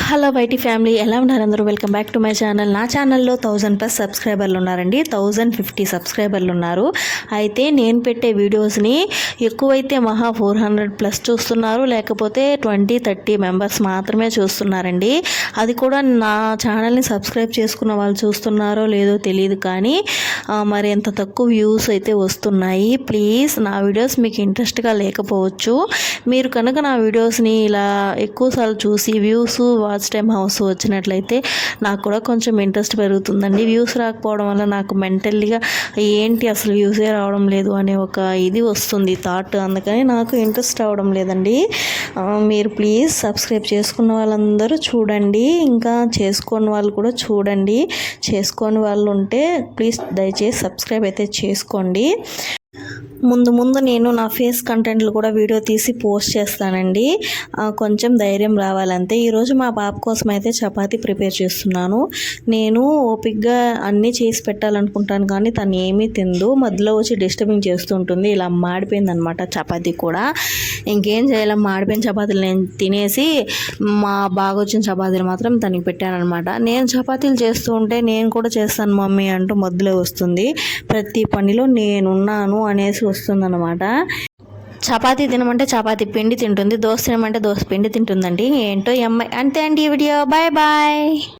Hello YT family, ఎలా ఉన్నారు అందరూ? Welcome back to my channel. నా ఛానల్లో 1000+ సబ్స్క్రైబర్లు ఉన్నారండి. 1050 సబ్స్క్రైబర్లు ఉన్నారు. అయితే నేను పెట్టే వీడియోస్ని ఎక్కువైతే మహా 400+ చూస్తున్నారు, లేకపోతే 20-30 మెంబర్స్ మాత్రమే చూస్తున్నారండి. అది కూడా నా ఛానల్ని సబ్స్క్రైబ్ చేసుకున్న వాళ్ళు చూస్తున్నారో లేదో తెలియదు, కానీ మరి ఎంత తక్కువ వ్యూస్ అయితే వస్తున్నాయి. ప్లీజ్, నా వీడియోస్ మీకు ఇంట్రెస్ట్గా లేకపోవచ్చు. మీరు కనుక నా వీడియోస్ని ఇలా ఎక్కువసార్లు చూసి వ్యూస్, వాచ్ టైమ్ హౌస్ వచ్చినట్లయితే నాకు కూడా కొంచెం ఇంట్రెస్ట్ పెరుగుతుందండి. వ్యూస్ రాకపోవడం వల్ల నాకు మెంటల్లీగా ఏంటి అసలు వ్యూసే రావడం లేదు అనే ఒక ఇది వస్తుంది థాట్. అందుకని నాకు ఇంట్రెస్ట్ రావడం లేదండి. మీరు ప్లీజ్ సబ్స్క్రైబ్ చేసుకున్న వాళ్ళందరూ చూడండి, ఇంకా చేసుకోని వాళ్ళు కూడా చూడండి. చేసుకోని వాళ్ళు ఉంటే ప్లీజ్ దయచేసి సబ్స్క్రైబ్ అయితే చేసుకోండి. ముందు నేను నా ఫేస్ కంటెంట్లు కూడా వీడియో తీసి పోస్ట్ చేస్తానండి. కొంచెం ధైర్యం రావాలంతే. ఈరోజు మా పాప కోసం అయితే చపాతీ ప్రిపేర్ చేస్తున్నాను. నేను ఓపిక్గా అన్నీ చేసి పెట్టాలనుకుంటాను, కానీ తను ఏమీ తిందు. మధ్యలో వచ్చి డిస్టర్బింగ్ చేస్తుంటుంది. ఇలా మాడిపోయింది అనమాట చపాతీ కూడా. ఇంకేం చేయాలి, మాడిపోయిన చపాతీలు నేను తినేసి మా బాగా వచ్చిన చపాతీలు మాత్రం తనకి పెట్టానమాట. నేను చపాతీలు చేస్తూ ఉంటే నేను కూడా చేస్తాను మమ్మీ అంటూ మధ్యలో వస్తుంది. ప్రతి పనిలో నేనున్నాను అనేసి వస్తుందన్నమాట. చపాతీ తినమంటే చపాతీ పిండి తింటుంది, దోశ తినమంటే దోశ పిండి తింటుందండి. ఏంటో అమ్మాయి. అంతే అండి ఈ వీడియో. Bye bye.